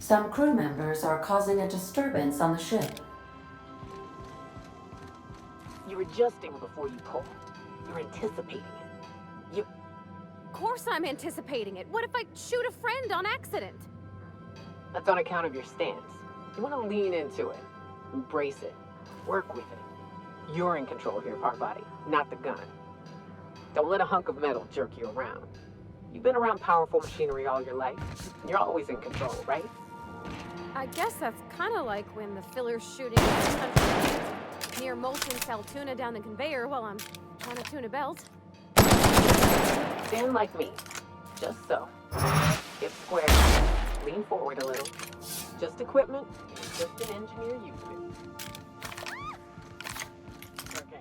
Some crew members are causing a disturbance on the ship. You're adjusting before you pull. You're anticipating it. Of course I'm anticipating it. What if I shoot a friend on accident? That's on account of your stance. You want to lean into it. Embrace it. Work with it. You're in control here, Parvati, not the gun. Don't let a hunk of metal jerk you around. You've been around powerful machinery all your life. You're always in control, right? I guess that's kind of like when the filler's shooting at the country near molten cell tuna down the conveyor while I'm trying to tune a belt. Stand like me. Just so. Get square. Lean forward a little. Just equipment. Just an engineer used to. Okay.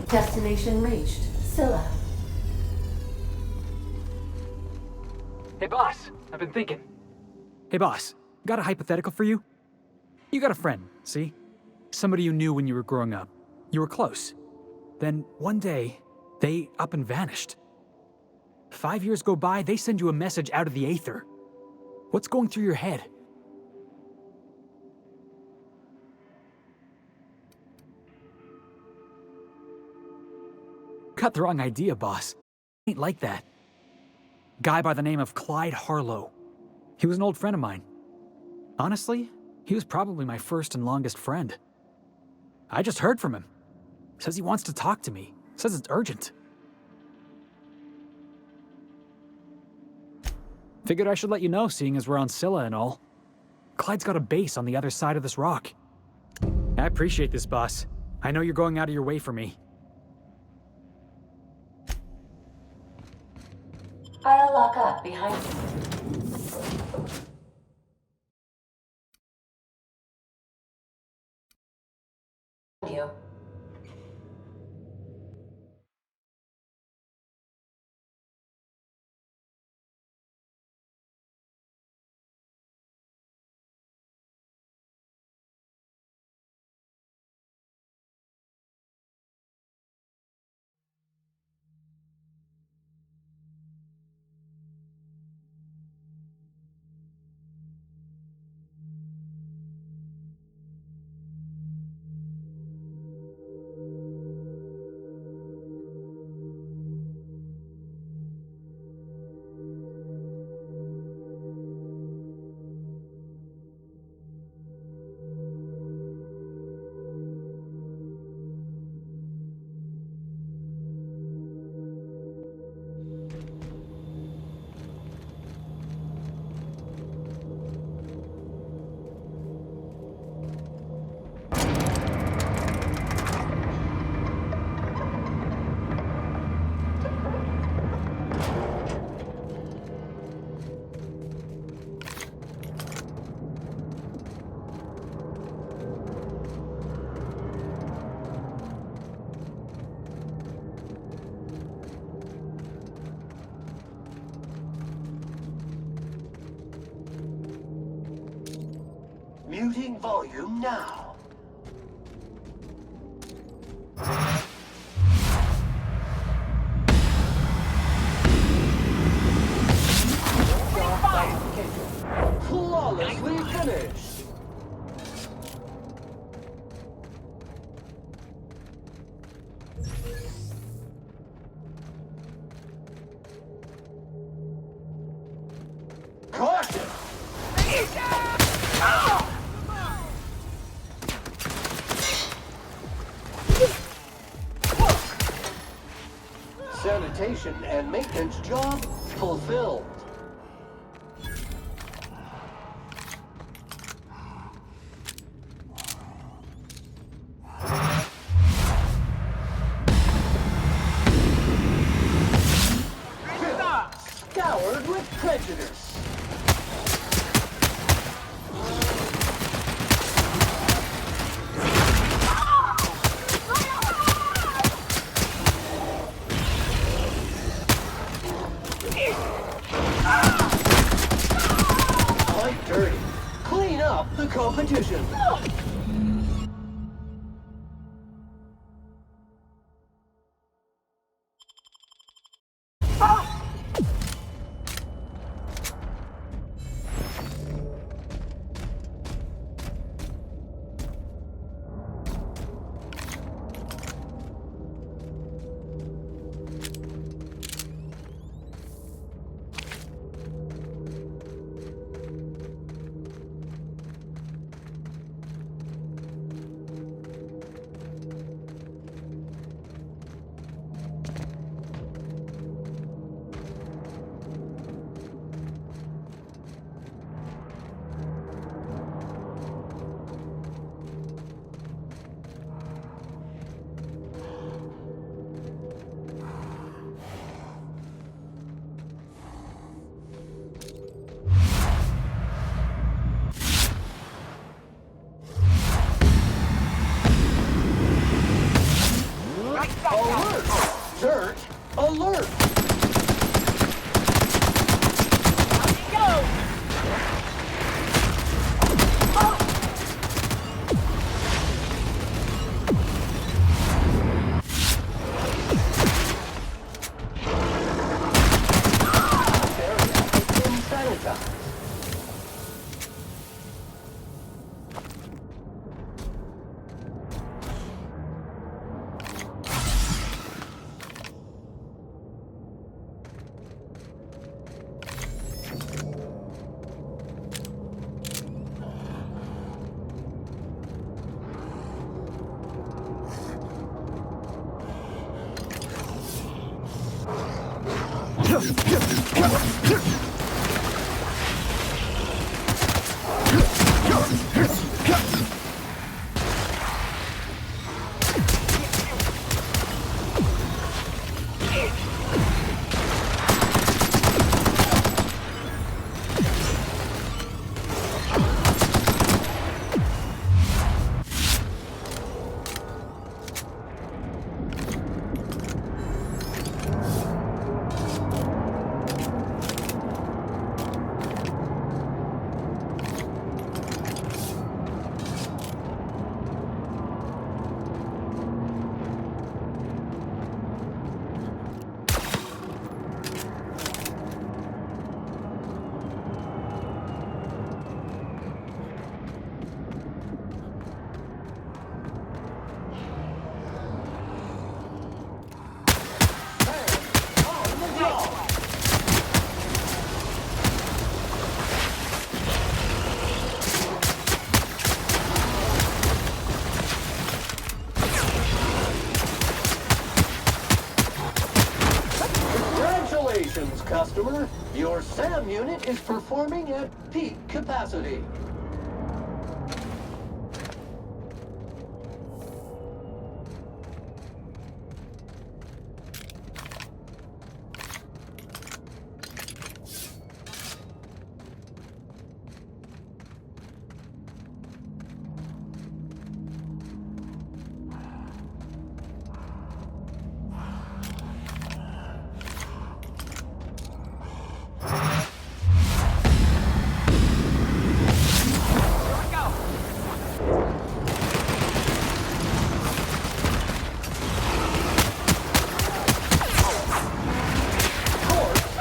Destination reached. Scylla. Hey, boss. I've been thinking. Hey boss, got a hypothetical for you? You got a friend, see? somebody you knew when you were growing up. You were close. Then one day, they up and vanished. 5 years go by, they send you a message out of the aether. What's going through your head? Got the wrong idea, boss. Ain't like that. Guy by the name of Clyde Harlow. He was an old friend of mine. Honestly, he was probably my first and longest friend. I just heard from him. Says he wants to talk to me. Says it's urgent. Figured I should let you know, seeing as we're on Scylla and all. Clyde's got a base on the other side of this rock. I appreciate this, boss. I know you're going out of your way for me. I'll lock up behind you. Muting volume now. Flawlessly finished. Caution! Sanitation and maintenance job fulfilled. Scoured with prejudice. Quite dirty. Clean up the competition. Congratulations, customer. Your SAM unit is performing at peak capacity.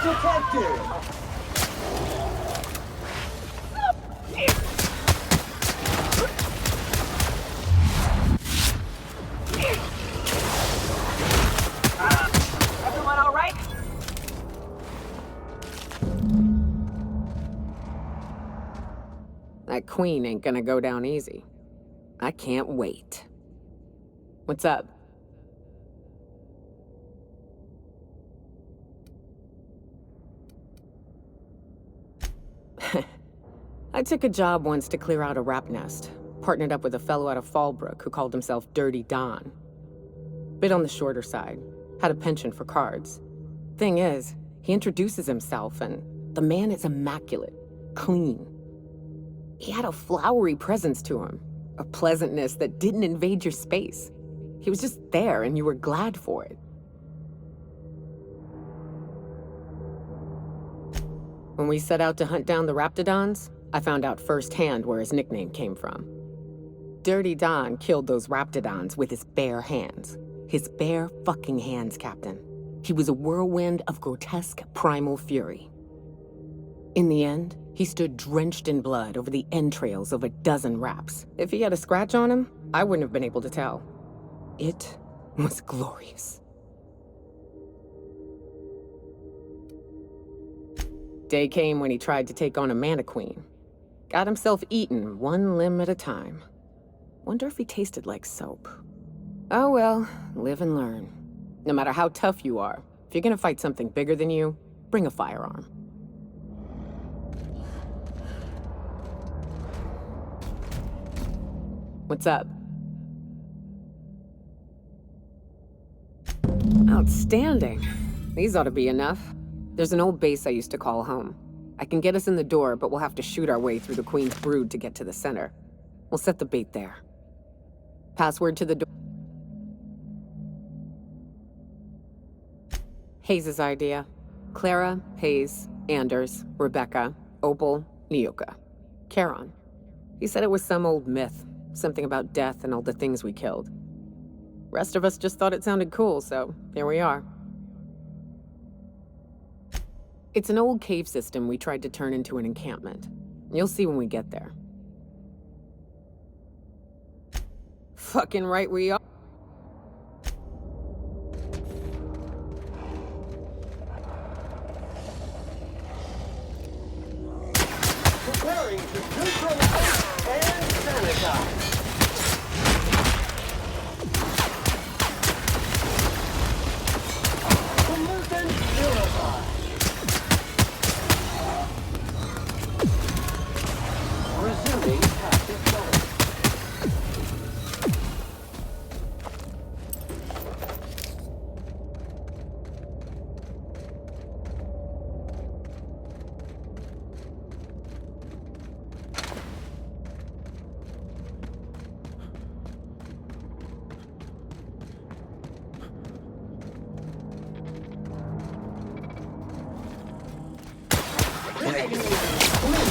Detected! Everyone all right? That queen ain't gonna go down easy. I can't wait. What's up? I took a job once to clear out a rap nest. Partnered up with a fellow out of Fallbrook who called himself Dirty Don. Bit on the shorter side. Had a penchant for cards. Thing is, he introduces himself and the man is immaculate. Clean. He had a flowery presence to him. A pleasantness that didn't invade your space. He was just there and you were glad for it. When we set out to hunt down the Raptidons, I found out firsthand where his nickname came from. Dirty Don killed those Raptidons with his bare hands. His bare fucking hands, Captain. He was a whirlwind of grotesque primal fury. In the end, he stood drenched in blood over the entrails of a dozen Raps. If he had a scratch on him, I wouldn't have been able to tell. It was glorious. Day came when he tried to take on a Mantiqueen. Got himself eaten one limb at a time. Wonder if he tasted like soap. Oh well, live and learn. No matter how tough you are, if you're gonna fight something bigger than you, bring a firearm. What's up? Outstanding. These ought to be enough. There's an old base I used to call home. I can get us in the door, but we'll have to shoot our way through the Queen's brood to get to the center. We'll set the bait there. Password to the door. Hayes' idea. Clara, Hayes, Anders, Rebecca, Opal, Nyoka. Charon. He said it was some old myth. Something about death and all the things we killed. Rest of us just thought it sounded cool, so here we are. It's an old cave system we tried to turn into an encampment. You'll see when we get there. Fucking right we are. Preparing to neutralize and sanitize. Pollutant purified. making it clean,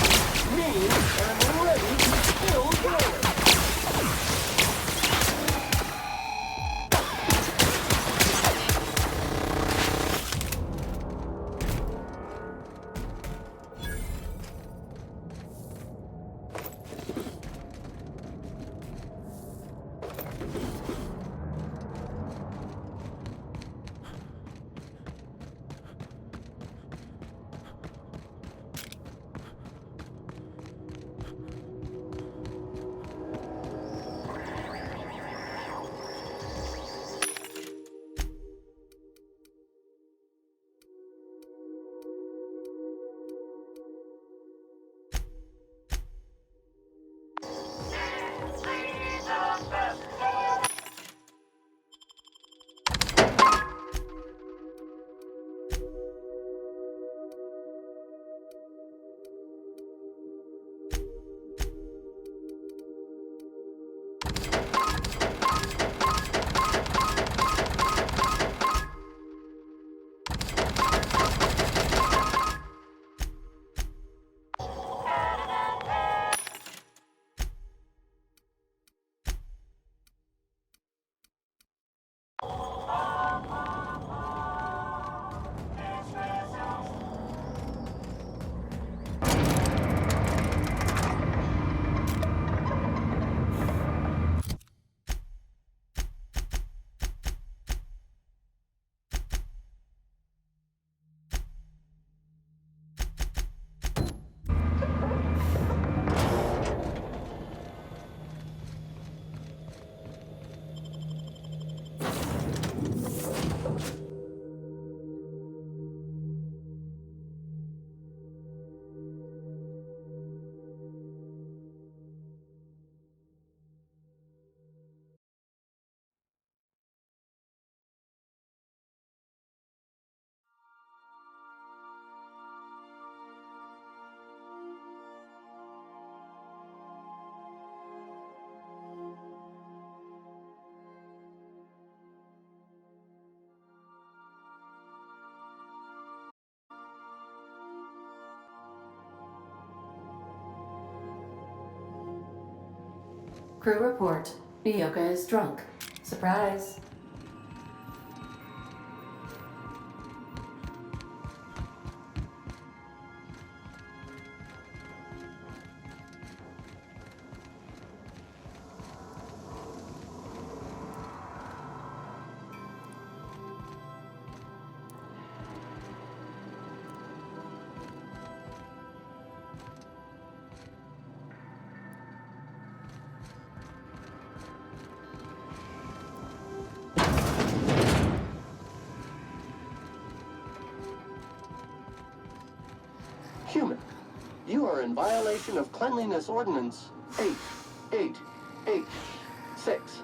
mean, and ready to kill Garrett. Crew report. Nyoka is drunk. Surprise. Human, you are in violation of Cleanliness Ordinance 8886.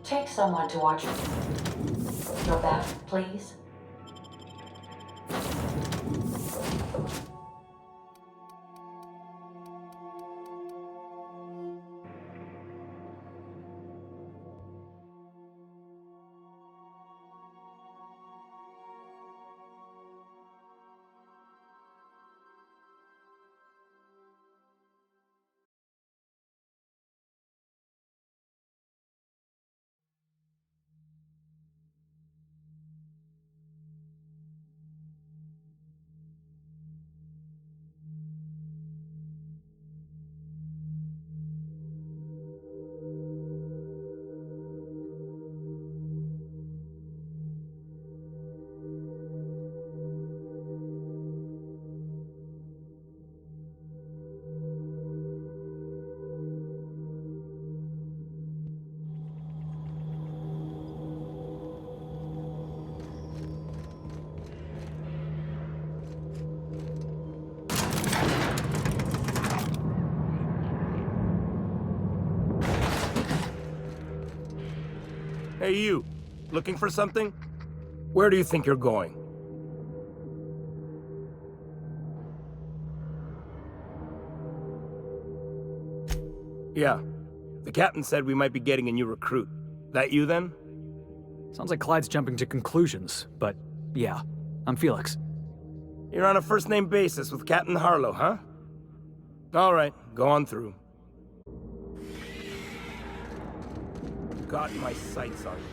Take someone to watch your back, please. Hey, you. Looking for something? Where do you think you're going? Yeah. The captain said we might be getting a new recruit. That you, then? Sounds like Clyde's jumping to conclusions, but yeah, I'm Felix. You're on a first-name basis with Captain Harlow, huh? All right, go on through. Got my sights on you.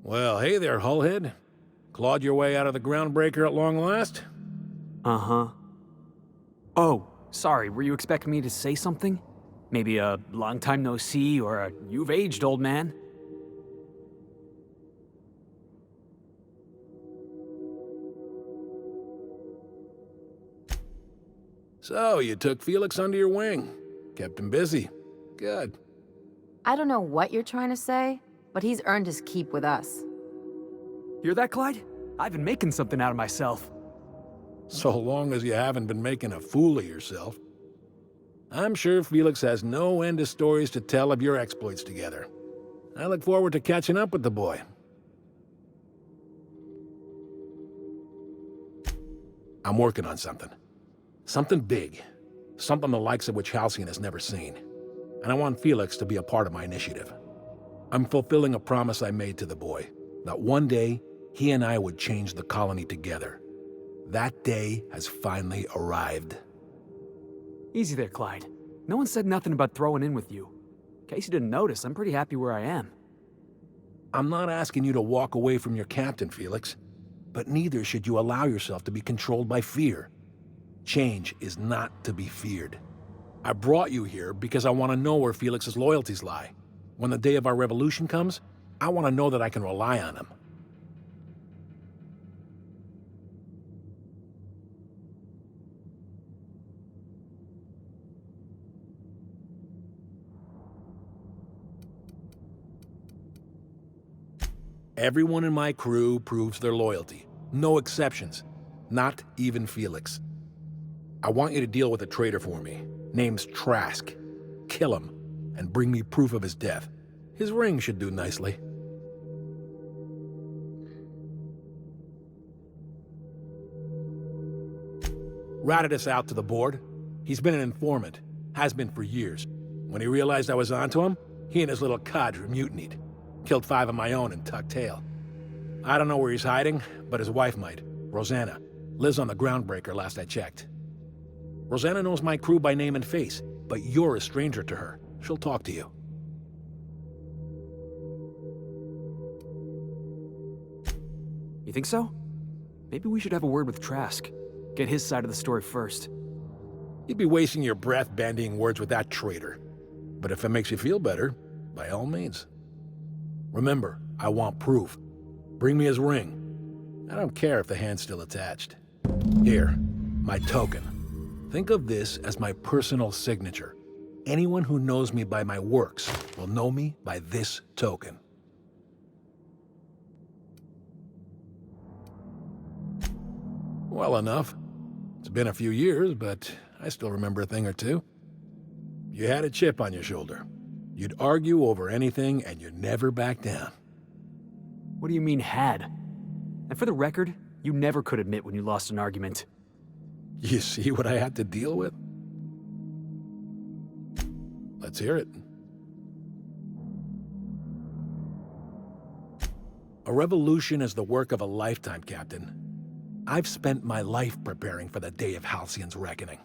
Well, hey there, Hullhead. Clawed your way out of the groundbreaker at long last? Uh-huh. Oh, sorry, were you expecting me to say something? Maybe a long time no see or a you've aged, old man? So, you took Felix under your wing. Kept him busy. Good. I don't know what you're trying to say, but he's earned his keep with us. Hear that, Clyde? I've been making something out of myself. So long as you haven't been making a fool of yourself. I'm sure Felix has no end of stories to tell of your exploits together. I look forward to catching up with the boy. I'm working on something. Something big. Something the likes of which Halcyon has never seen. And I want Felix to be a part of my initiative. I'm fulfilling a promise I made to the boy, that one day he and I would change the colony together. That day has finally arrived. Easy there, Clyde. No one said nothing about throwing in with you. In case you didn't notice, I'm pretty happy where I am. I'm not asking you to walk away from your captain, Felix, but neither should you allow yourself to be controlled by fear. Change is not to be feared. I brought you here because I want to know where Felix's loyalties lie. When the day of our revolution comes, I want to know that I can rely on him. Everyone in my crew proves their loyalty. No exceptions. Not even Felix. I want you to deal with a traitor for me. Name's Trask. Kill him, and bring me proof of his death. His ring should do nicely. Ratted us out to the board. He's been an informant. Has been for years. When he realized I was onto him, he and his little cadre mutinied. Killed 5 of my own and tucked tail. I don't know where he's hiding, but his wife might. Rosanna. Lives on the groundbreaker last I checked. Rosanna knows my crew by name and face, but you're a stranger to her. She'll talk to you. You think so? Maybe we should have a word with Trask. Get his side of the story first. You'd be wasting your breath bandying words with that traitor. But if it makes you feel better, by all means. Remember, I want proof. Bring me his ring. I don't care if the hand's still attached. Here, my token. Think of this as my personal signature. Anyone who knows me by my works will know me by this token. Well enough. It's been a few years, but I still remember a thing or two. You had a chip on your shoulder. You'd argue over anything, and you never backed down. What do you mean, had? And for the record, you never could admit when you lost an argument. You see what I had to deal with? Let's hear it. A revolution is the work of a lifetime, Captain. I've spent my life preparing for the day of Halcyon's reckoning.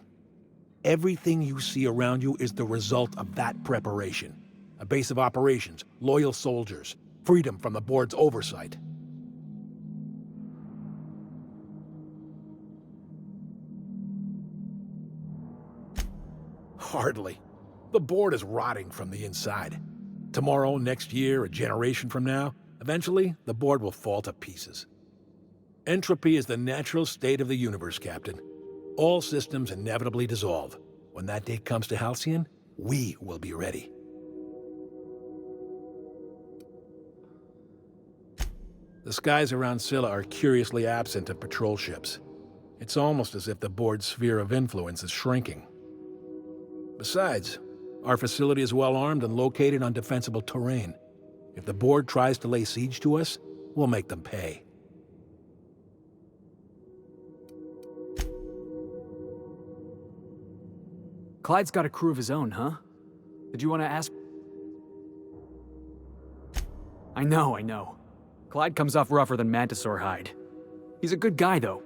Everything you see around you is the result of that preparation. A base of operations, loyal soldiers, freedom from the board's oversight. Hardly. The board is rotting from the inside. Tomorrow, next year, a generation from now, eventually, the board will fall to pieces. Entropy is the natural state of the universe, Captain. All systems inevitably dissolve. When that day comes to Halcyon, we will be ready. The skies around Scylla are curiously absent of patrol ships. It's almost as if the board's sphere of influence is shrinking. Besides, our facility is well armed and located on defensible terrain. If the board tries to lay siege to us, we'll make them pay. Clyde's got a crew of his own, huh? Did you want to ask? I know. Clyde comes off rougher than Mantisaur hide. He's a good guy, though.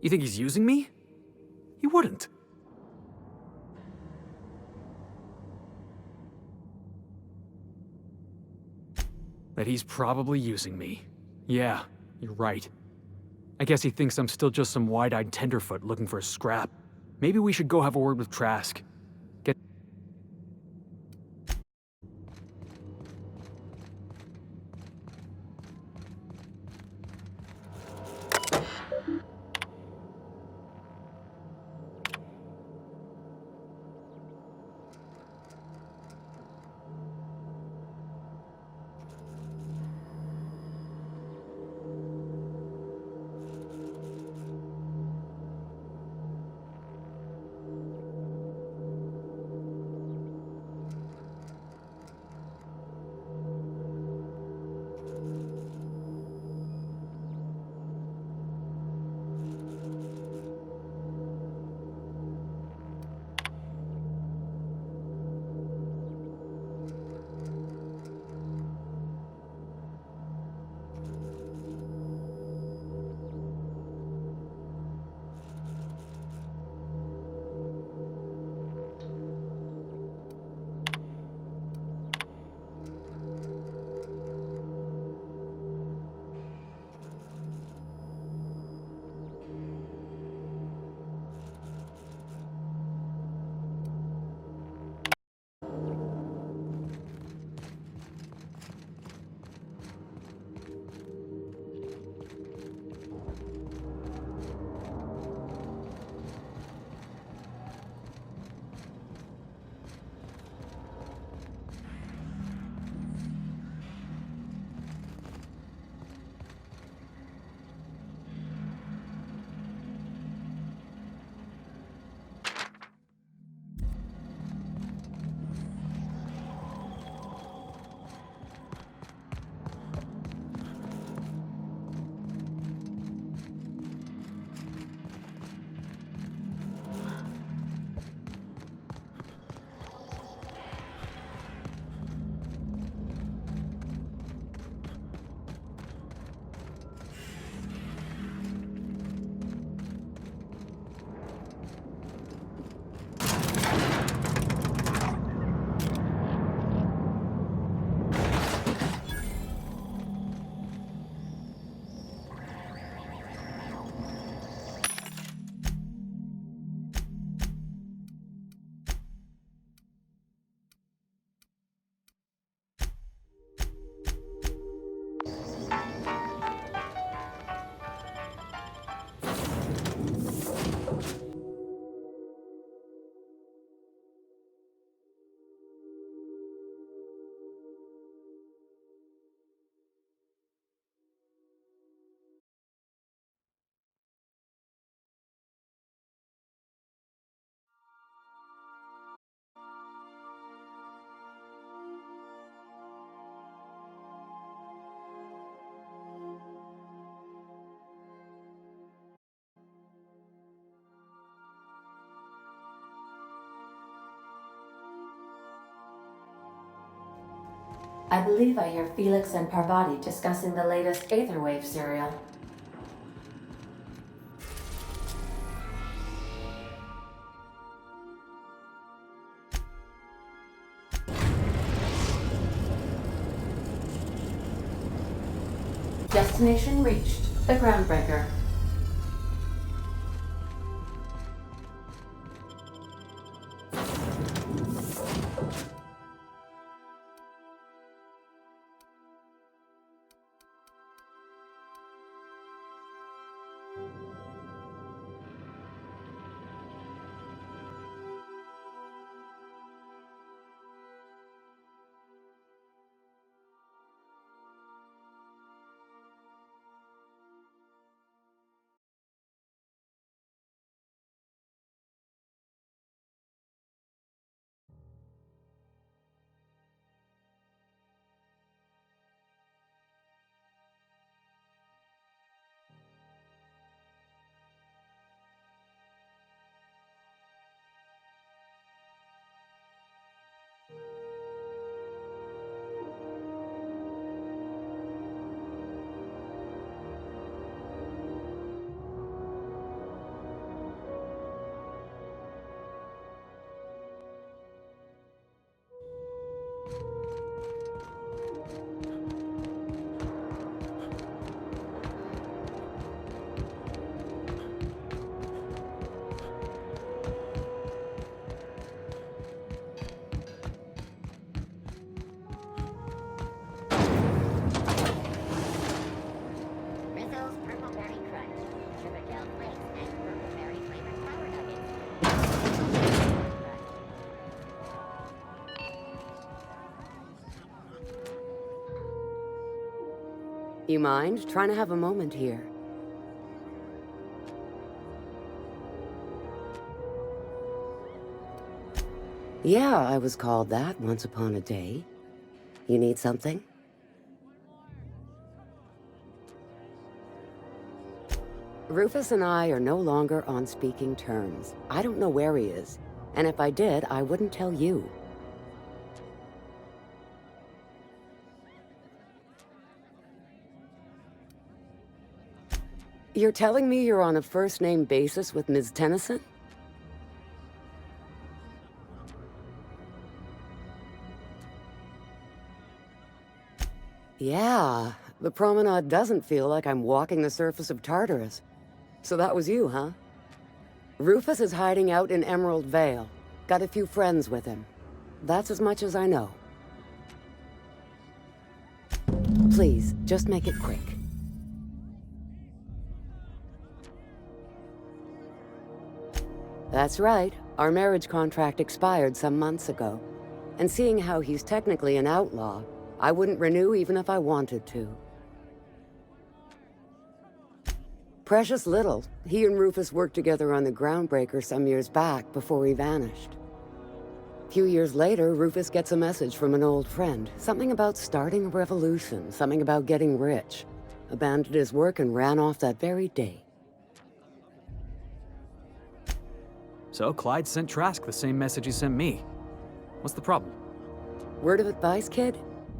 You think he's using me? He wouldn't. That he's probably using me. Yeah, you're right. I guess he thinks I'm still just some wide-eyed tenderfoot looking for a scrap. Maybe we should go have a word with Trask. I believe I hear Felix and Parvati discussing the latest Aetherwave serial. Destination reached. The Groundbreaker. Rizzo's Purple Berry Crunch, Sugar Gel Flakes, and Purple Berry flavored Power Nuggets. You mind trying to have a moment here? Yeah, I was called that once upon a day. You need something? Rufus and I are no longer on speaking terms. I don't know where he is, and if I did, I wouldn't tell you. You're telling me you're on a first-name basis with Ms. Tennyson? Yeah, the promenade doesn't feel like I'm walking the surface of Tartarus. So that was you, huh? Rufus is hiding out in Emerald Vale. Got a few friends with him. That's as much as I know. Please, just make it quick. That's right. Our marriage contract expired some months ago. And seeing how he's technically an outlaw, I wouldn't renew even if I wanted to. Precious little. He and Rufus worked together on the Groundbreaker some years back before he vanished. A few years later, Rufus gets a message from an old friend. Something about starting a revolution, something about getting rich. Abandoned his work and ran off that very day. So Clyde sent Trask the same message he sent me. What's the problem? Word of advice, kid?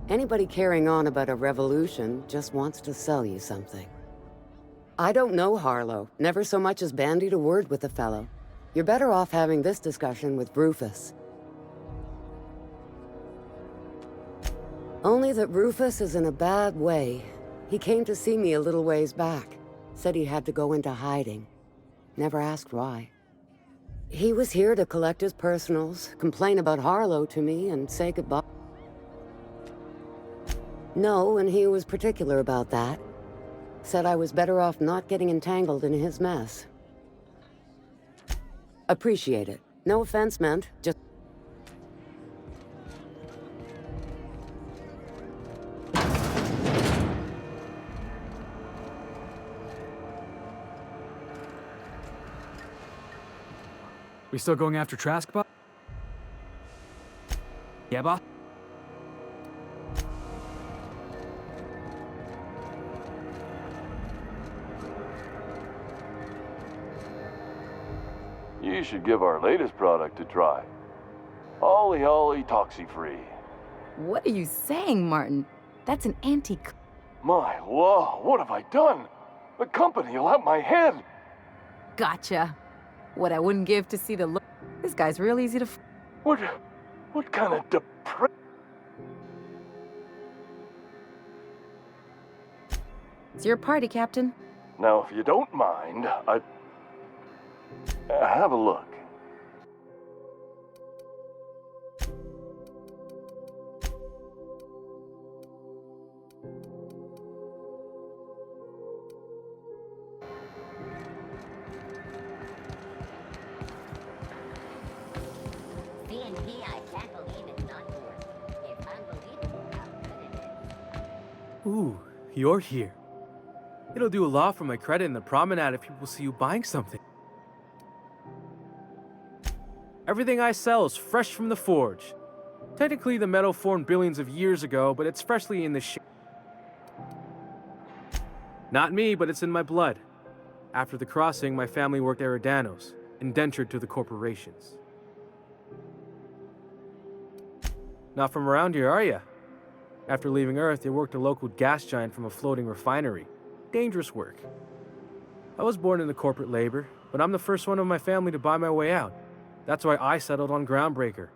Anybody carrying on about a revolution just wants to sell you something. I don't know Harlow. Never so much as bandied a word with the fellow. You're better off having this discussion with Rufus. Only that Rufus is in a bad way. He came to see me a little ways back. Said he had to go into hiding. Never asked why. He was here to collect his personals, complain about Harlow to me, and say goodbye. No, and he was particular about that. Said I was better off not getting entangled in his mess. Appreciate it. No offense meant, just... We still going after Trask, boss? Yeah, boss? You should give our latest product a try. Ollie Ollie Toxi-Free. What are you saying, Martin? That's an antique. My law, what have I done? The company will have my head. Gotcha. What I wouldn't give to see the look. This guy's real easy to. What kind of It's your party, Captain. Now, if you don't mind, have a look. C&P, I can't believe it's not yours. It's unbelievable how good it is. Ooh, you're here. It'll do a lot for my credit in the promenade if people see you buying something. Everything I sell is fresh from the forge. Technically, the metal formed billions of years ago, but it's freshly in the shape. Not me, but it's in my blood. After the crossing, my family worked Eridanos, indentured to the corporations. Not from around here, are ya? After leaving Earth, they worked a local gas giant from a floating refinery. Dangerous work. I was born into corporate labor, but I'm the first one of my family to buy my way out. That's why I settled on Groundbreaker.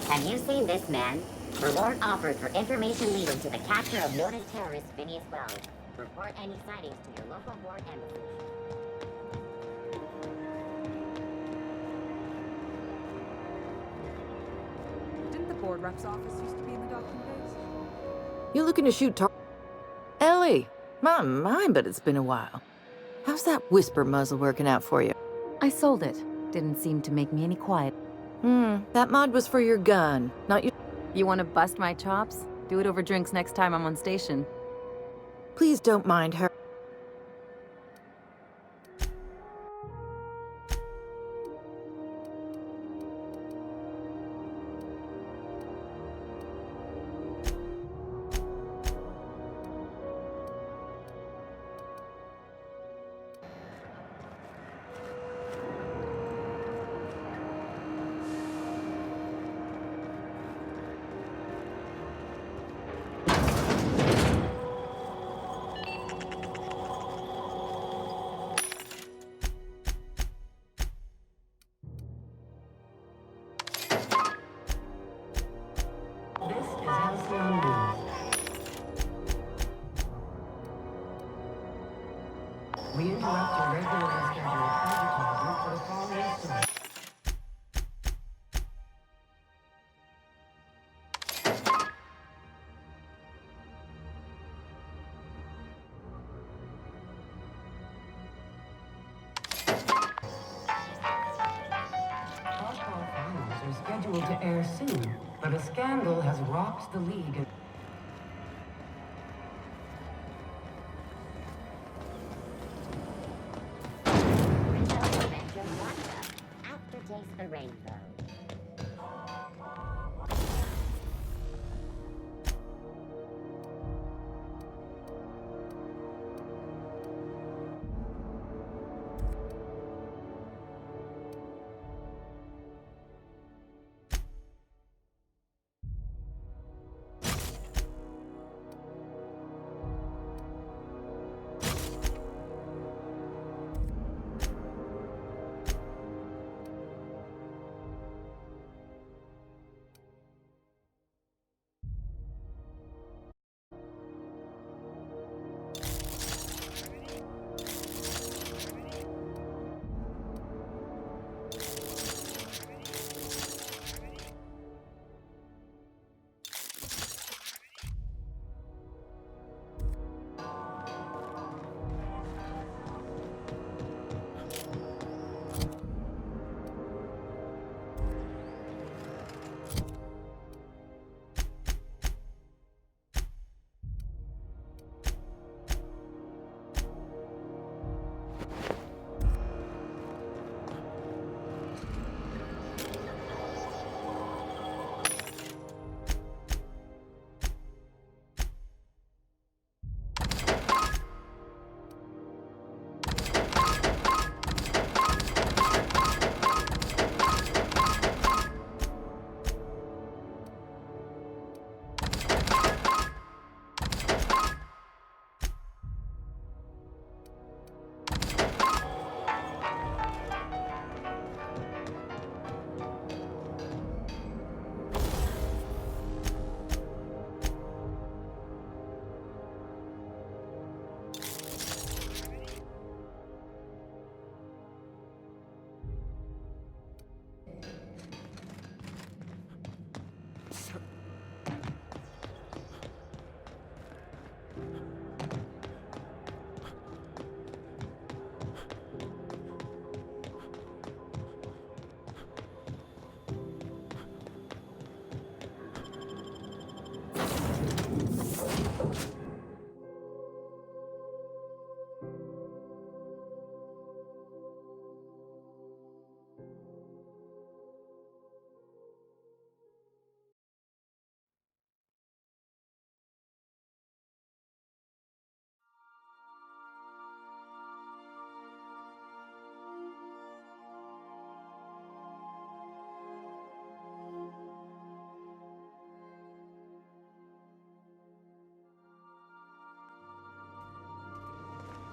Have you seen this man? Reward offered for information leading to the capture of noted terrorist Phineas Wells. Report any sightings to your local ward embassy. Didn't the board rep's office used to be in the docking bays? You looking to shoot Ellie, my mind, but it's been a while. How's that whisper muzzle working out for you? I sold it. Didn't seem to make me any quiet. That mod was for your gun, not your... You want to bust my chops? Do it over drinks next time I'm on station. Please don't mind her. scheduled to air soon, but a scandal has rocked the league. Adventure Wanda. Aftertaste the rainbow.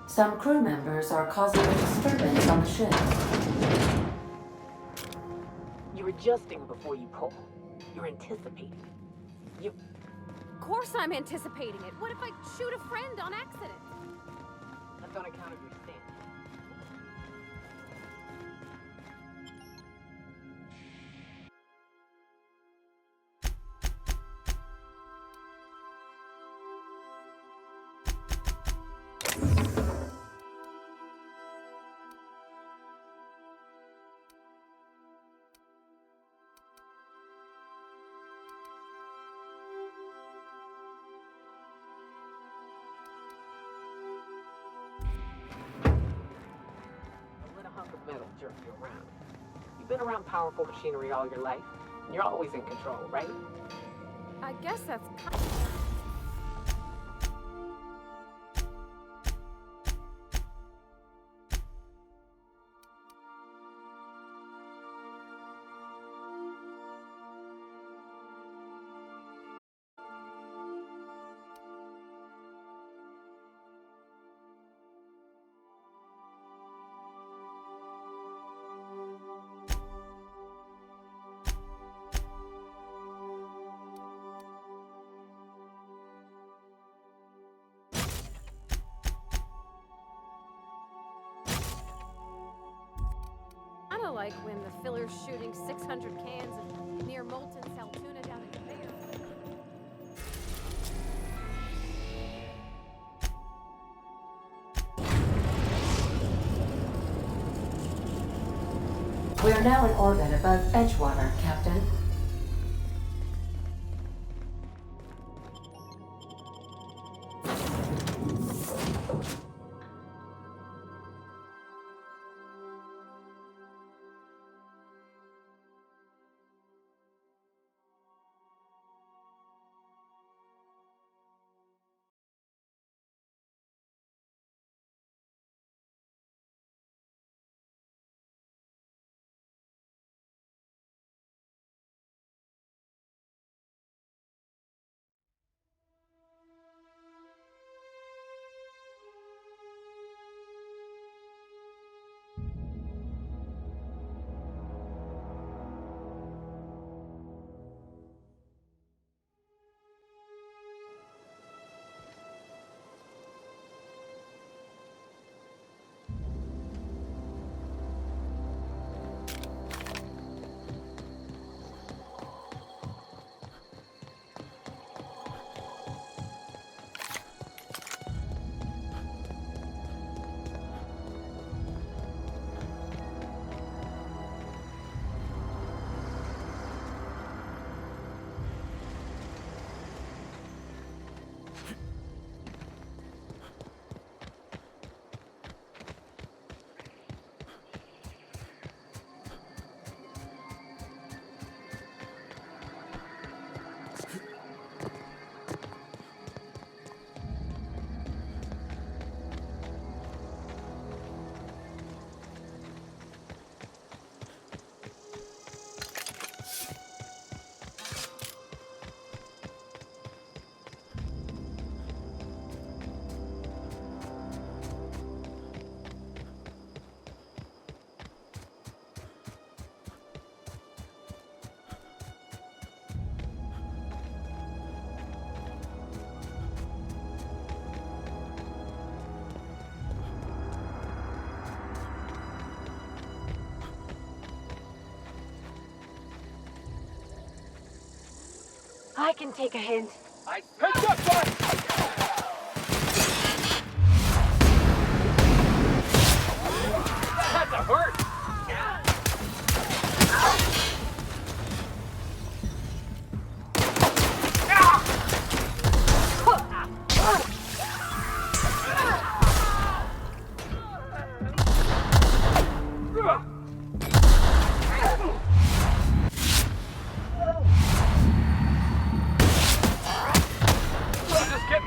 Some crew members are causing a disturbance on the ship. You're adjusting before you pull. You're anticipating. Of course I'm anticipating it. What if I shoot a friend on accident? That's on account of your stance. Metal jerk you around. You've been around powerful machinery all your life. You're always in control, right? I guess that's kind of like when the filler's shooting 600 cans of near molten cell tuna down the conveyor. We are now in orbit above Edgewater, Captain. I can take a hint. I picked up one! That had to hurt! Just get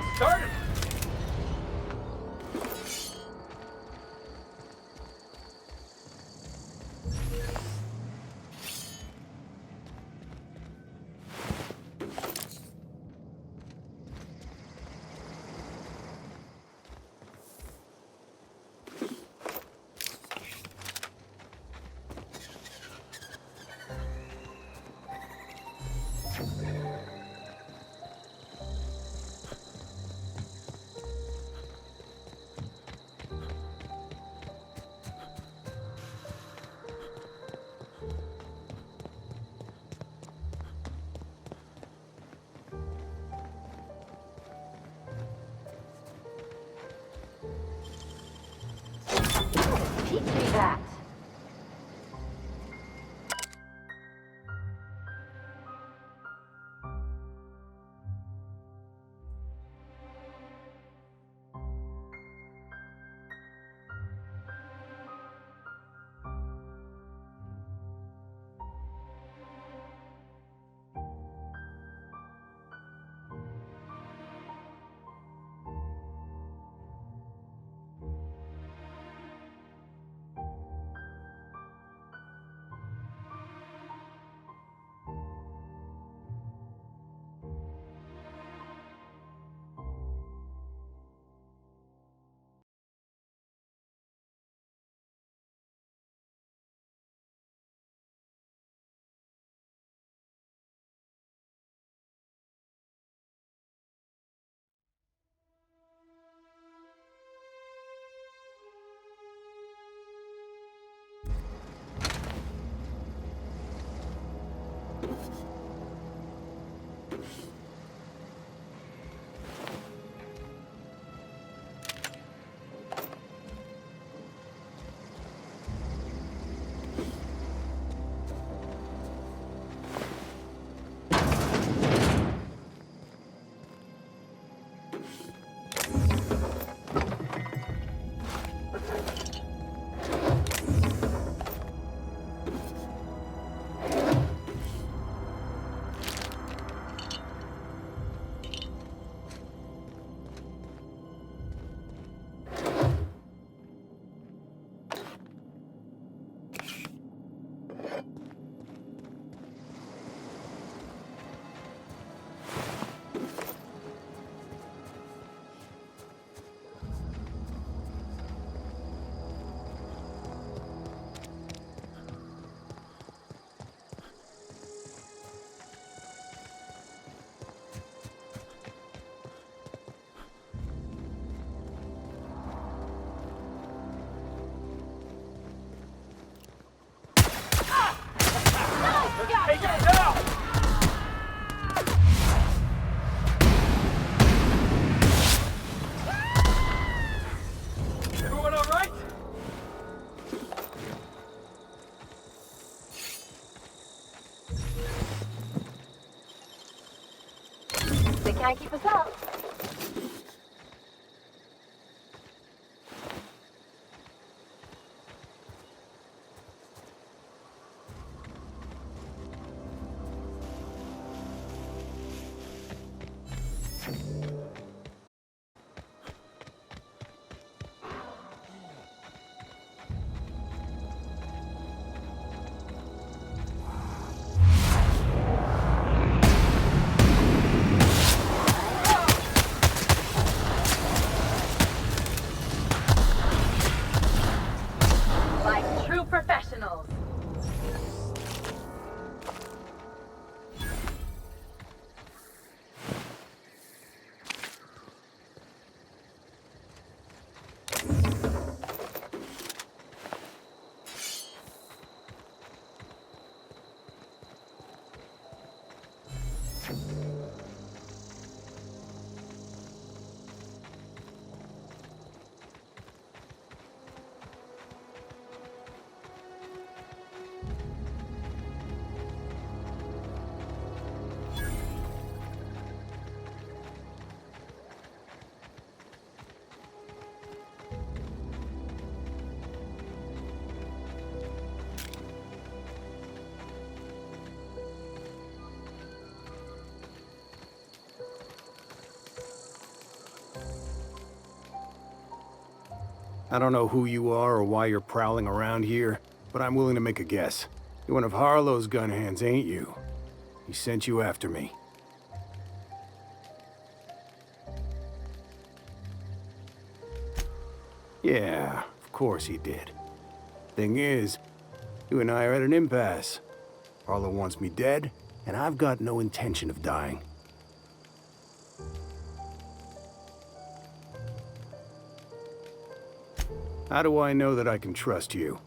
Can't keep us up. Like true professionals. I don't know who you are or why you're prowling around here, but I'm willing to make a guess. You're one of Harlow's gun hands, ain't you? He sent you after me. Yeah, of course he did. Thing is, you and I are at an impasse. Harlow wants me dead, and I've got no intention of dying. How do I know that I can trust you?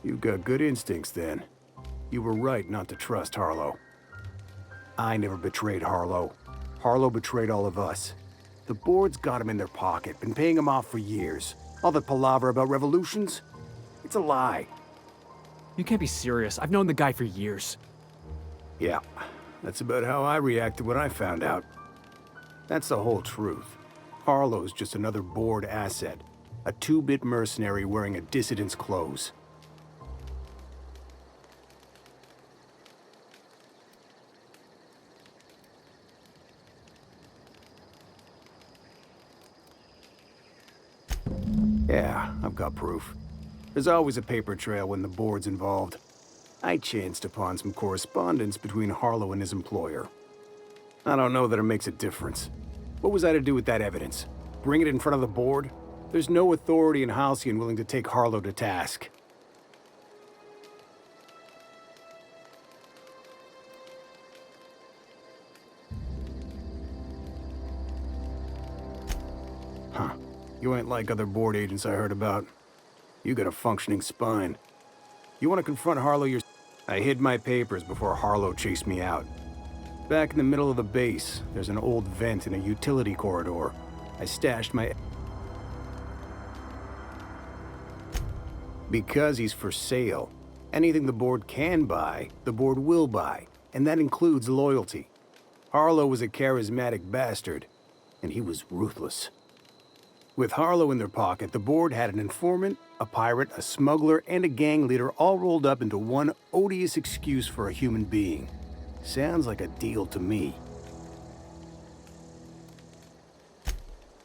You've got good instincts then. You were right not to trust Harlow. I never betrayed Harlow. Harlow betrayed all of us. The board's got him in their pocket, been paying him off for years. All that palaver about revolutions? It's a lie. You can't be serious. I've known the guy for years. Yeah, that's about how I reacted when I found out. That's the whole truth. Harlow's just another board asset. A two-bit mercenary wearing a dissident's clothes. Yeah, I've got proof. There's always a paper trail when the board's involved. I chanced upon some correspondence between Harlow and his employer. I don't know that it makes a difference. What was I to do with that evidence? Bring it in front of the board? There's no authority in Halcyon willing to take Harlow to task. Huh. You ain't like other board agents I heard about. You got a functioning spine. You want to confront Harlow yourself? I hid my papers before Harlow chased me out. Back in the middle of the base, there's an old vent in a utility corridor. I stashed my... Because he's for sale. Anything the board can buy, the board will buy, and that includes loyalty. Harlow was a charismatic bastard, and he was ruthless. With Harlow in their pocket, the board had an informant, a pirate, a smuggler, and a gang leader all rolled up into one odious excuse for a human being. Sounds like a deal to me.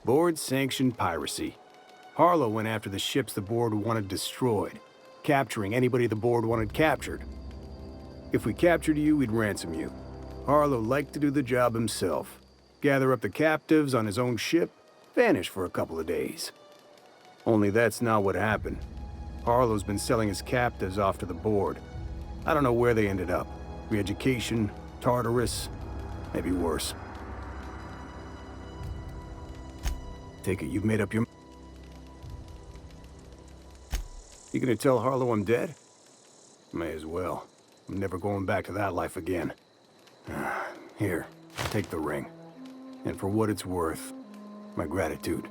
Board-sanctioned piracy. Harlow went after the ships the board wanted destroyed, capturing anybody the board wanted captured. If we captured you, we'd ransom you. Harlow liked to do the job himself. Gather up the captives on his own ship, vanish for a couple of days. Only that's not what happened. Harlow's been selling his captives off to the board. I don't know where they ended up. Re-education, Tartarus, maybe worse. Take it you've made up your... You gonna tell Harlow I'm dead? May as well. I'm never going back to that life again. Here, take the ring. And for what it's worth, my gratitude.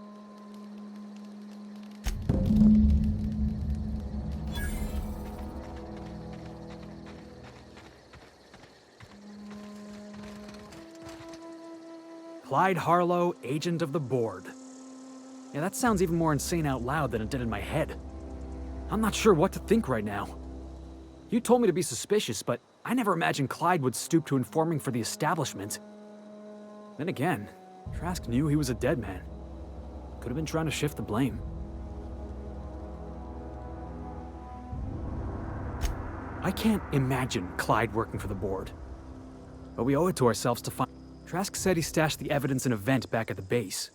Clyde Harlow, agent of the board. Yeah, that sounds even more insane out loud than it did in my head. I'm not sure what to think right now. You told me to be suspicious, but I never imagined Clyde would stoop to informing for the establishment. Then again, Trask knew he was a dead man. Could have been trying to shift the blame. I can't imagine Clyde working for the board. But we owe it to ourselves to find... Trask said he stashed the evidence in a vent back at the base.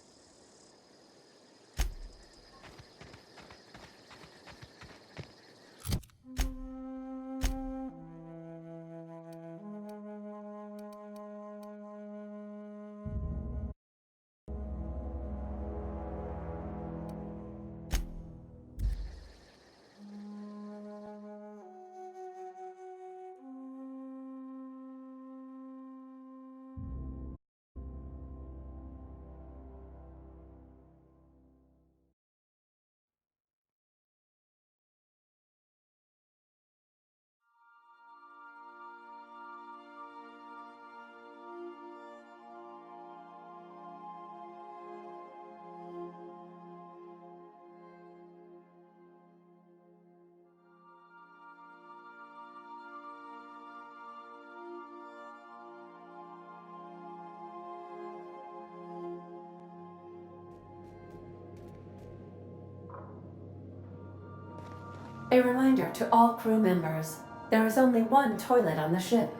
A reminder to all crew members, there is only one toilet on the ship.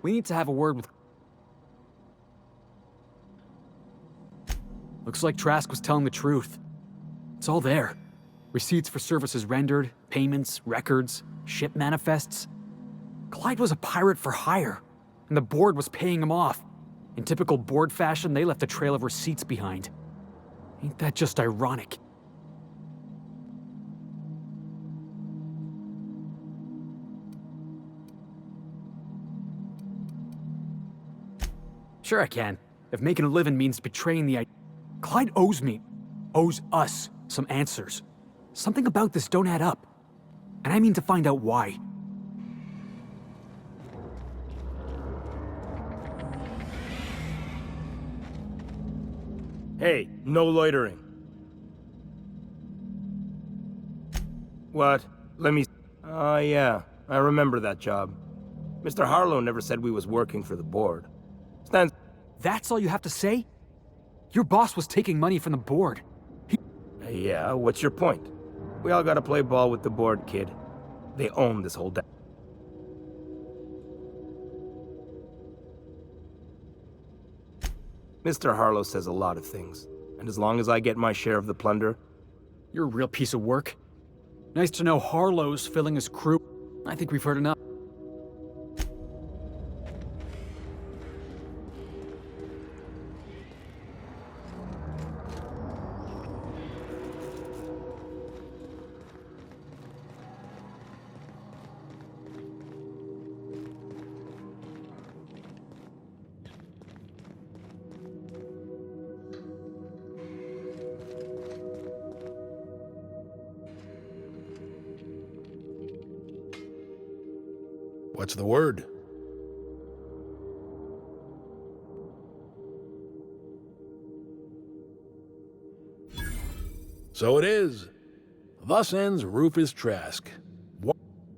We need to have a word with... Looks like Trask was telling the truth. It's all there. Receipts for services rendered, payments, records, ship manifests. Clyde was a pirate for hire, and the board was paying him off. In typical board fashion, they left a trail of receipts behind. Ain't that just ironic? Sure I can, if making a living means betraying the... Clyde owes us some answers. Something about this don't add up. And I mean to find out why. Hey, no loitering. What? Let me... Yeah, I remember that job. Mr. Harlow never said we was working for the board. Stands. That's all you have to say? Your boss was taking money from the board. Yeah, what's your point? We all gotta play ball with the board, kid. They own this whole Mr. Harlow says a lot of things, and as long as I get my share of the plunder... You're a real piece of work. Nice to know Harlow's filling his crew. I think we've heard enough. What's the word? So it is. Thus ends Rufus Trask.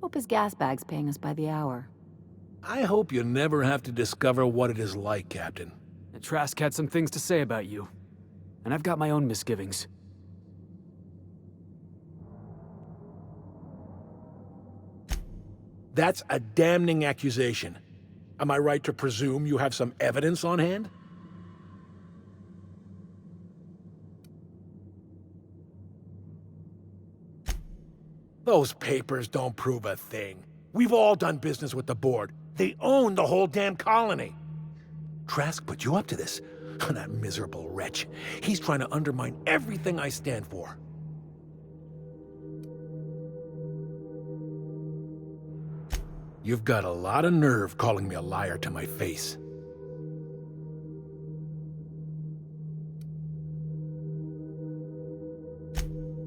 Hope his gas bag's paying us by the hour. I hope you never have to discover what it is like, Captain. And Trask had some things to say about you. And I've got my own misgivings. That's a damning accusation. Am I right to presume you have some evidence on hand? Those papers don't prove a thing. We've all done business with the board. They own the whole damn colony. Trask put you up to this. That miserable wretch. He's trying to undermine everything I stand for. You've got a lot of nerve calling me a liar to my face.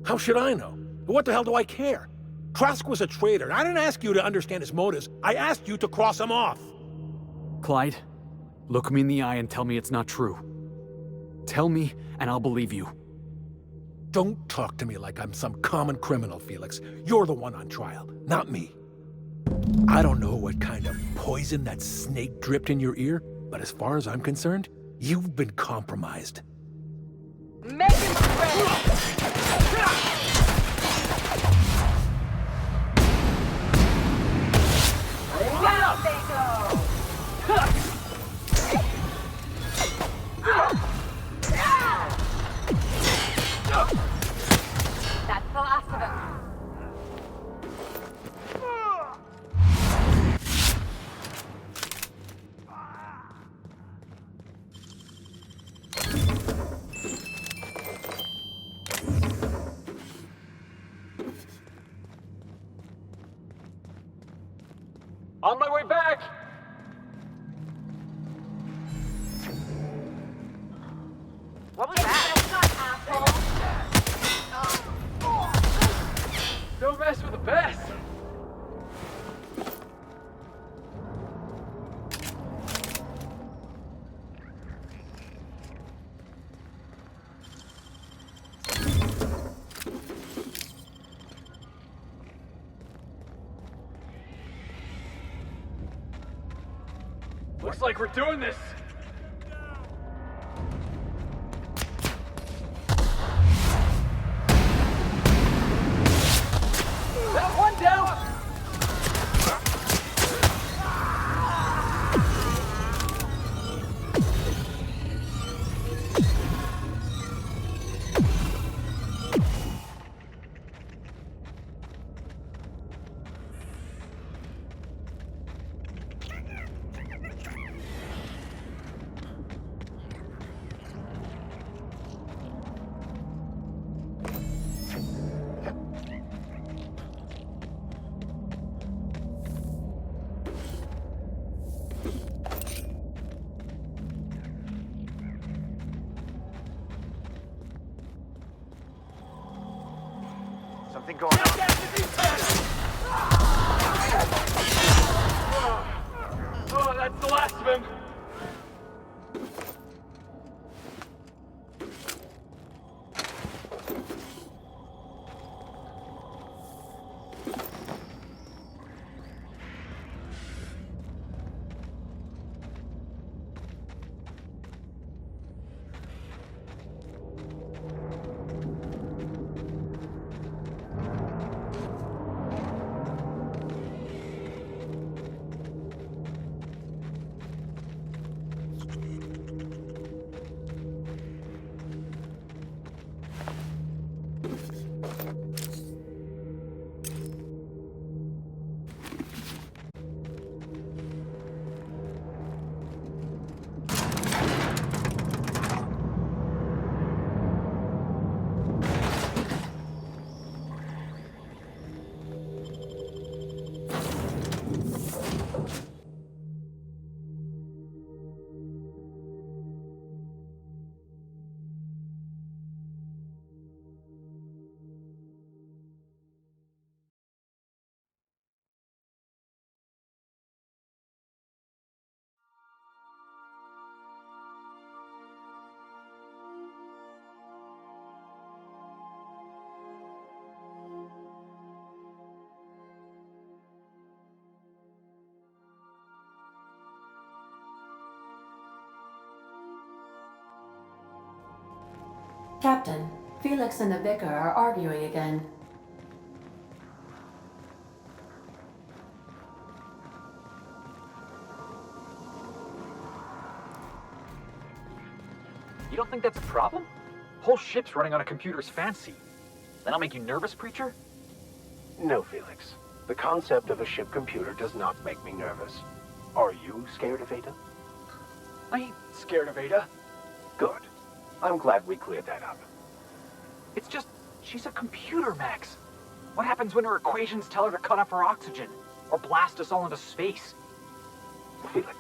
How should I know? What the hell do I care? Trask was a traitor, and I didn't ask you to understand his motives. I asked you to cross him off. Clyde, look me in the eye and tell me it's not true. Tell me, and I'll believe you. Don't talk to me like I'm some common criminal, Felix. You're the one on trial, not me. I don't know what kind of poison that snake dripped in your ear, but as far as I'm concerned, you've been compromised. Make him afraid! Down they go! That's the last of them. On my way back! What was that? Asshole! Don't mess with the best! Looks like we're doing this! That one down! Something going on. Oh, that's the last of him. Captain, Felix and the Vicar are arguing again. You don't think that's a problem? Whole ship's running on a computer's fancy. That'll make you nervous, Preacher? No, Felix. The concept of a ship computer does not make me nervous. Are you scared of Ada? I ain't scared of Ada. Good. I'm glad we cleared that up. It's just, she's a computer, Max. What happens when her equations tell her to cut off her oxygen? Or blast us all into space? Felix,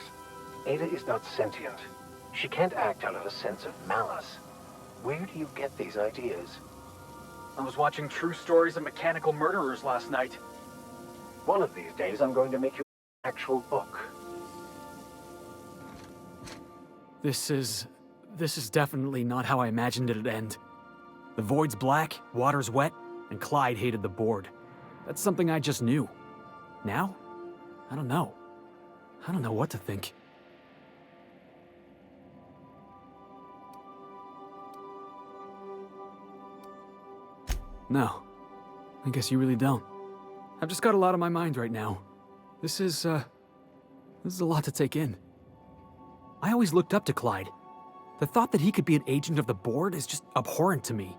Ada is not sentient. She can't act out of a sense of malice. Where do you get these ideas? I was watching True Stories of Mechanical Murderers last night. One of these days, I'm going to make you an actual book. This is definitely not how I imagined it'd end. The void's black, water's wet, and Clyde hated the board. That's something I just knew. Now? I don't know. I don't know what to think. No. I guess you really don't. I've just got a lot on my mind right now. This is a lot to take in. I always looked up to Clyde. The thought that he could be an agent of the board is just abhorrent to me.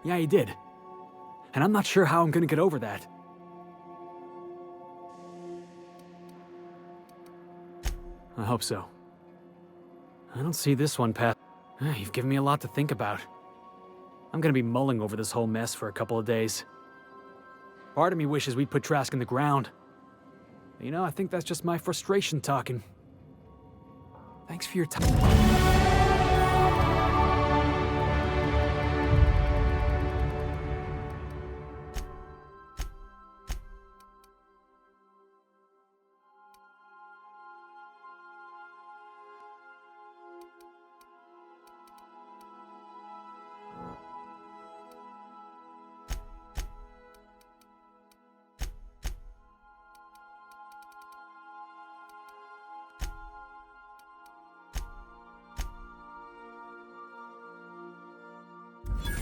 Yeah, he did. And I'm not sure how I'm gonna get over that. I hope so. I don't see this one, Pat. You've given me a lot to think about. I'm gonna be mulling over this whole mess for a couple of days. Part of me wishes we'd put Trask in the ground. But, you know, I think that's just my frustration talking. Thanks for your time.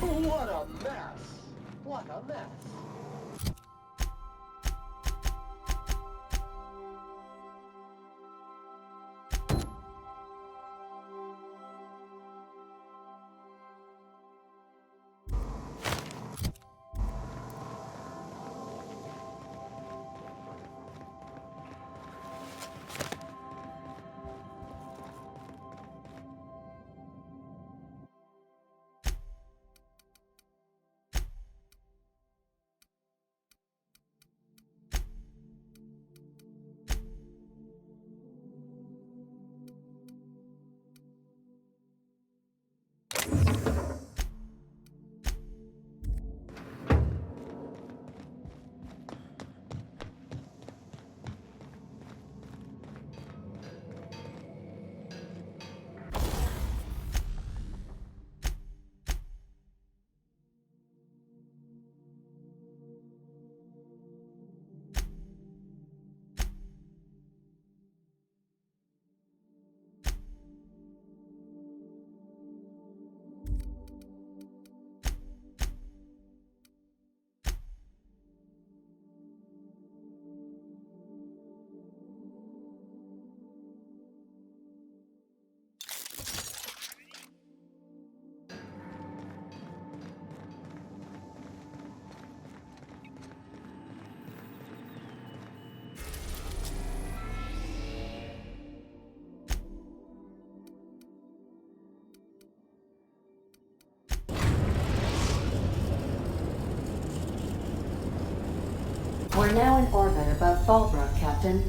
What a mess! What a mess! We're now in orbit above Fallbrook, Captain.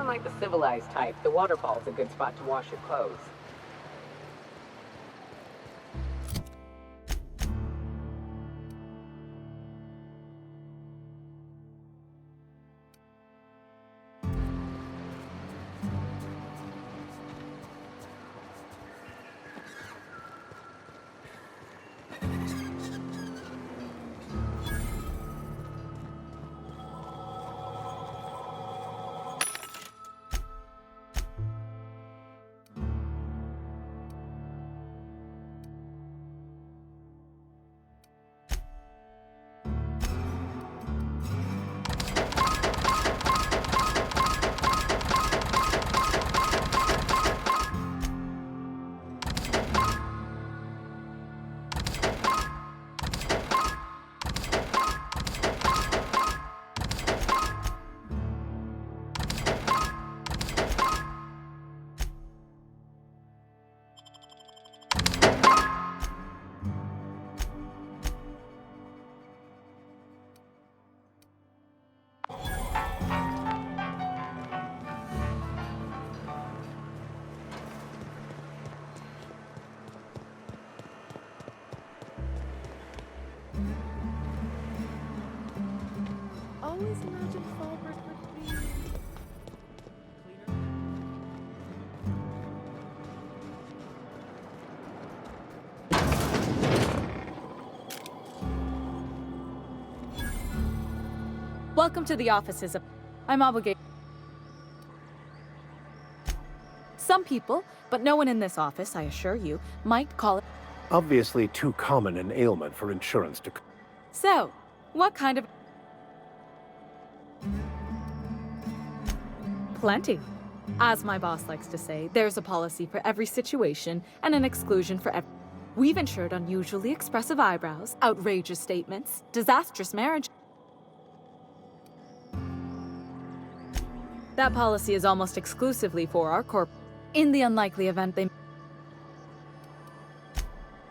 like the civilized type, the waterfall's a good spot to wash your clothes. Always imagined Falbert would be... Welcome to the offices of... I'm obligated. Some people, but no one in this office, I assure you, might call it... Obviously too common an ailment for insurance to... So, what kind of... Plenty. As my boss likes to say, there's a policy for every situation and an exclusion for every... We've insured unusually expressive eyebrows, outrageous statements, disastrous marriage... That policy is almost exclusively for our corp. In the unlikely event they...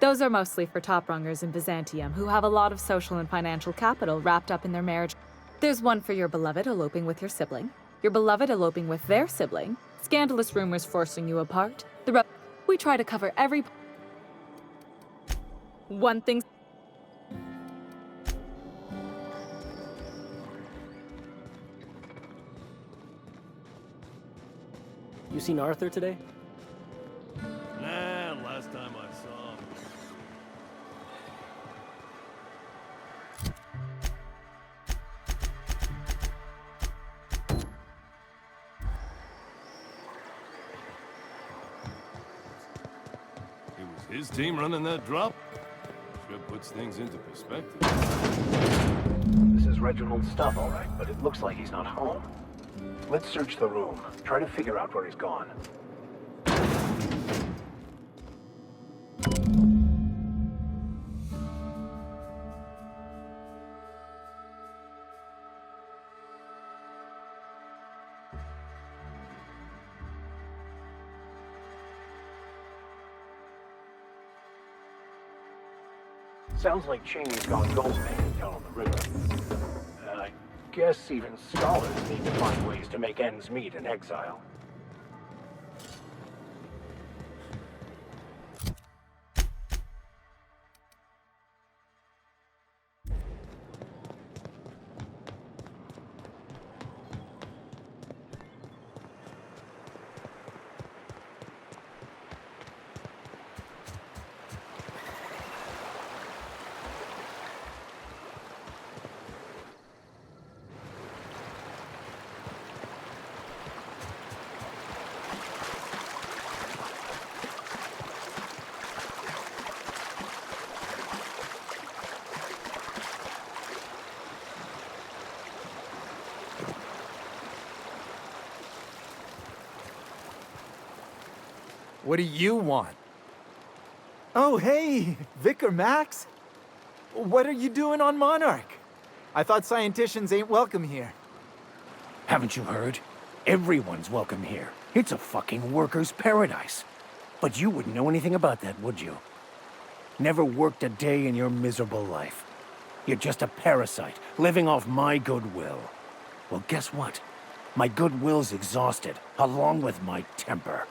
Those are mostly for top-rungers in Byzantium who have a lot of social and financial capital wrapped up in their marriage. There's one for your beloved eloping with your sibling, your beloved eloping with their sibling, scandalous rumors forcing you apart. We try to cover every... One thing... You seen Arthur today? Nah, last time I saw him. It was his team running that drop? Sure puts things into perspective. This is Reginald's stuff, all right, but it looks like he's not home. Let's search the room. Try to figure out where he's gone. Sounds like Cheney's gone gold-making down on the river. I guess even scholars need to find ways to make ends meet in exile. What do you want? Oh, hey, Vicar Max. What are you doing on Monarch? I thought scienticians ain't welcome here. Haven't you heard? Everyone's welcome here. It's a fucking worker's paradise. But you wouldn't know anything about that, would you? Never worked a day in your miserable life. You're just a parasite, living off my goodwill. Well, guess what? My goodwill's exhausted, along with my temper.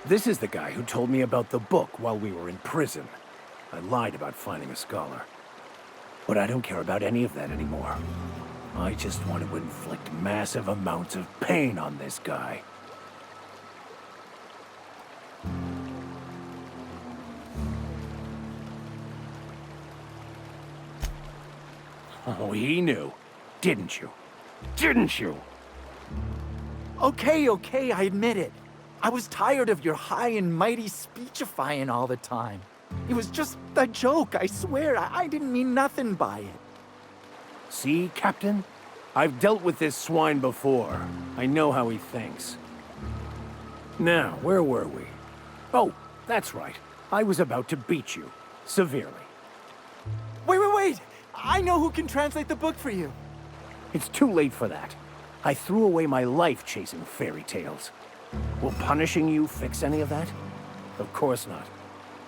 This is the guy who told me about the book while we were in prison. I lied about finding a scholar. But I don't care about any of that anymore. I just want to inflict massive amounts of pain on this guy. Oh, he knew. Didn't you? Didn't you? Okay, I admit it. I was tired of your high and mighty speechifying all the time. It was just a joke, I swear. I didn't mean nothing by it. See, Captain? I've dealt with this swine before. I know how he thinks. Now, where were we? Oh, that's right. I was about to beat you. Severely. Wait! I know who can translate the book for you. It's too late for that. I threw away my life chasing fairy tales. Will punishing you fix any of that? Of course not.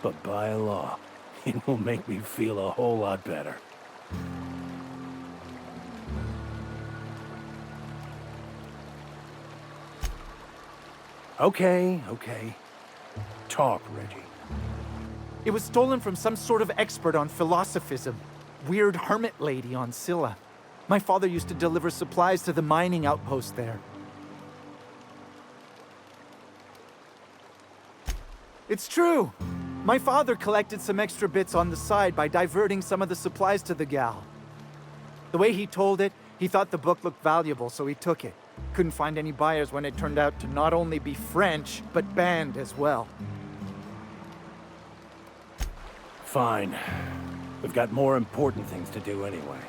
But by law, it will make me feel a whole lot better. Okay. Talk, Reggie. It was stolen from some sort of expert on philosophism. Weird hermit lady on Scylla. My father used to deliver supplies to the mining outpost there. It's true! My father collected some extra bits on the side by diverting some of the supplies to the gal. The way he told it, he thought the book looked valuable, so he took it. Couldn't find any buyers when it turned out to not only be French, but banned as well. Fine. We've got more important things to do anyway.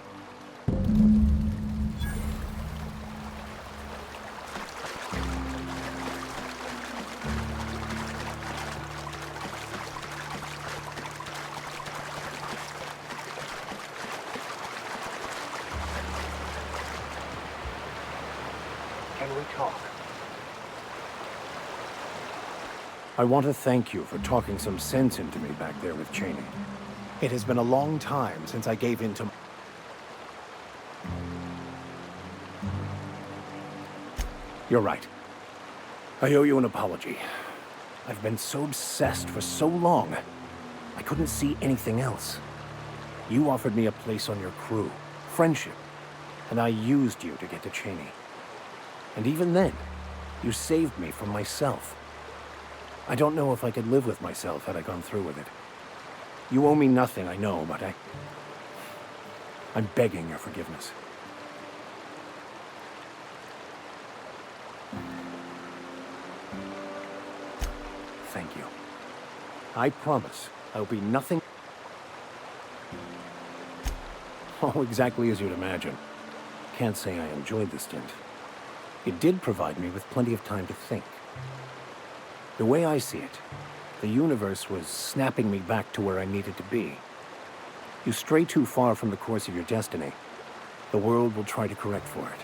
Can we talk? I want to thank you for talking some sense into me back there with Cheney. It has been a long time since I gave in to... You're right. I owe you an apology. I've been so obsessed for so long, I couldn't see anything else. You offered me a place on your crew, friendship, and I used you to get to Cheney. And even then, you saved me from myself. I don't know if I could live with myself had I gone through with it. You owe me nothing, I know, but I'm begging your forgiveness. Thank you. I promise I'll be nothing... Oh, exactly as you'd imagine. Can't say I enjoyed the stint. It did provide me with plenty of time to think. The way I see it, the universe was snapping me back to where I needed to be. You stray too far from the course of your destiny, the world will try to correct for it.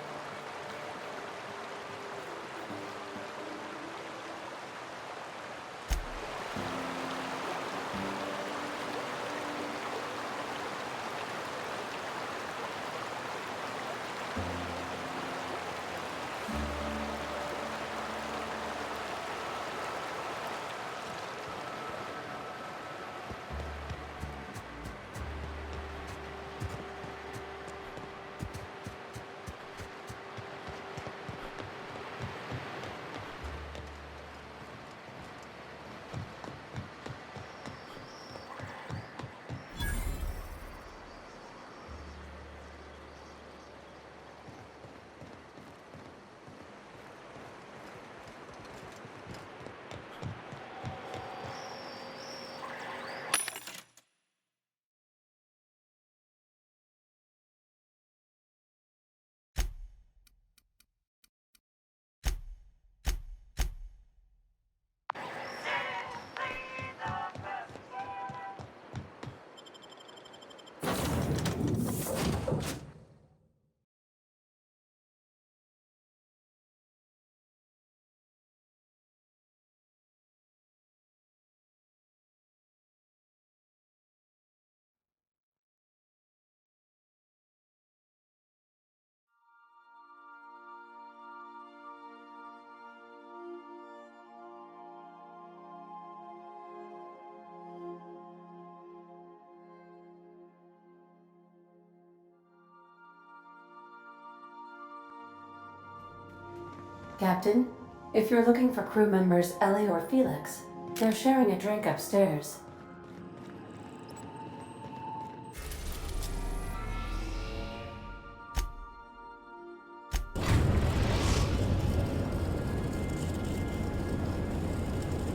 Captain, if you're looking for crew members Ellie or Felix, they're sharing a drink upstairs.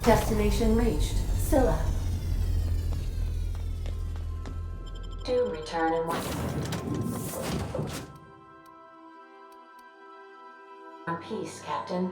Destination reached. Scylla. Do return in one piece, Captain.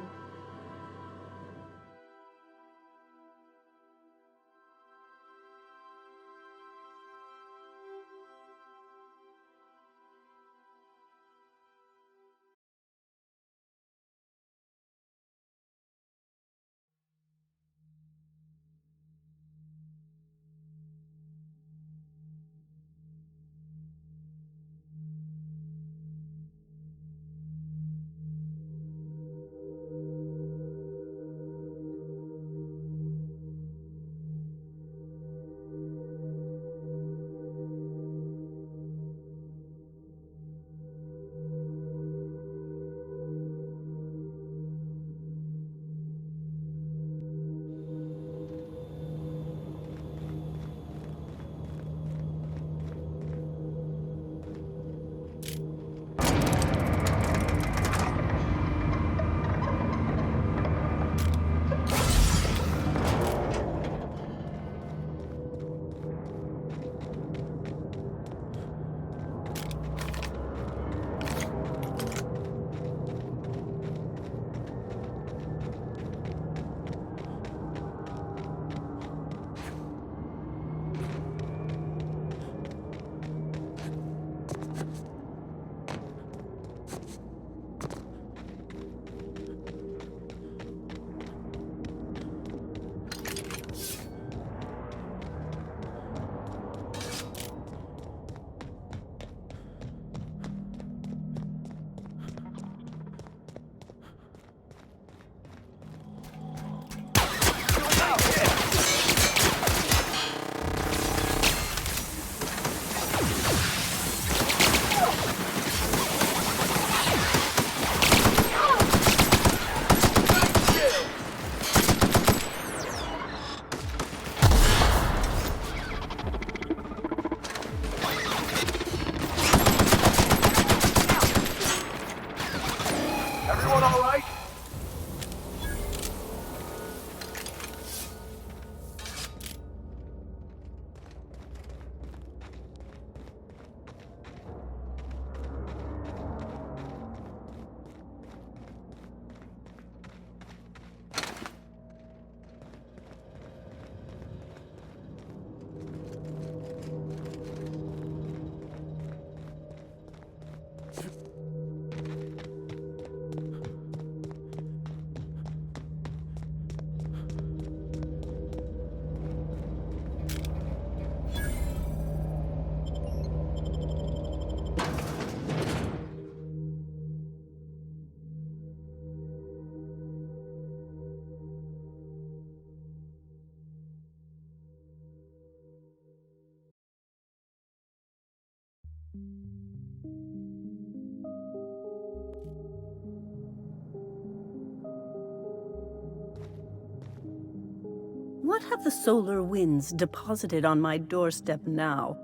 What have the solar winds deposited on my doorstep now?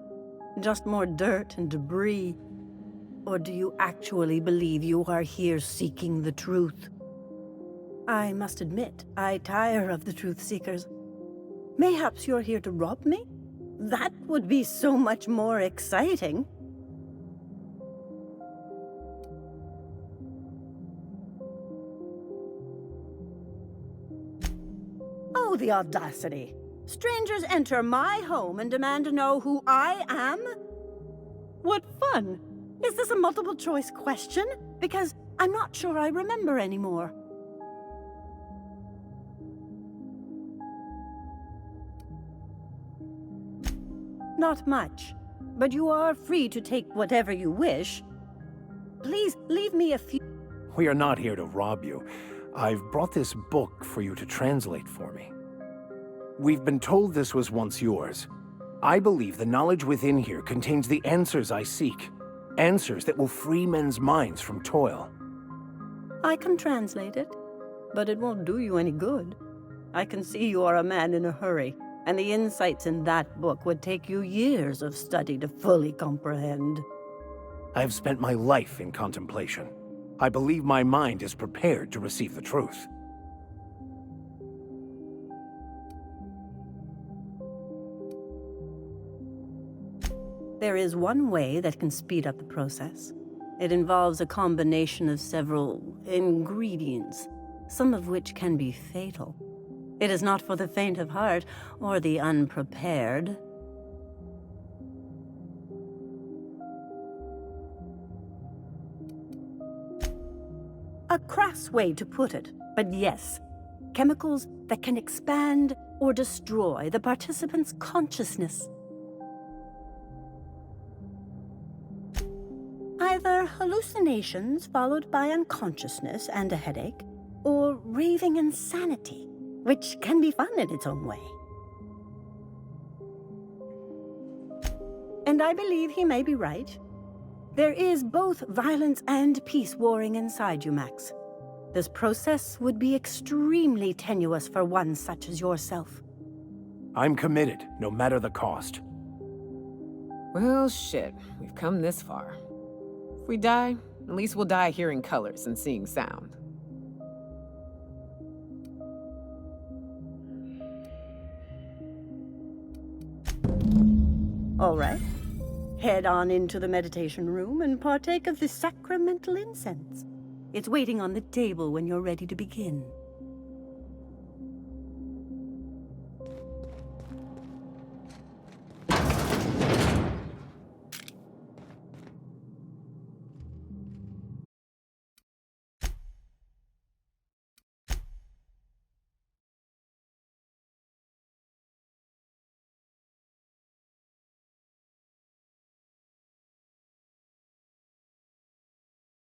Just more dirt and debris? Or do you actually believe you are here seeking the truth? I must admit, I tire of the truth seekers. Mayhaps you're here to rob me? That would be so much more exciting. Oh, the audacity. Strangers enter my home and demand to know who I am? What fun! Is this a multiple choice question? Because I'm not sure I remember anymore. Not much, but you are free to take whatever you wish. Please leave me a few... We are not here to rob you. I've brought this book for you to translate for me. We've been told this was once yours. I believe the knowledge within here contains the answers I seek. Answers that will free men's minds from toil. I can translate it, but it won't do you any good. I can see you are a man in a hurry, and the insights in that book would take you years of study to fully comprehend. I have spent my life in contemplation. I believe my mind is prepared to receive the truth. There is one way that can speed up the process. It involves a combination of several ingredients, some of which can be fatal. It is not for the faint of heart or the unprepared. A crass way to put it, but yes, chemicals that can expand or destroy the participant's consciousness. Either hallucinations followed by unconsciousness and a headache, or raving insanity, which can be fun in its own way. And I believe he may be right. There is both violence and peace warring inside you, Max. This process would be extremely tenuous for one such as yourself. I'm committed, no matter the cost. Well, shit. We've come this far. If we die, at least we'll die hearing colors and seeing sound. All right. Head on into the meditation room and partake of the sacramental incense. It's waiting on the table when you're ready to begin.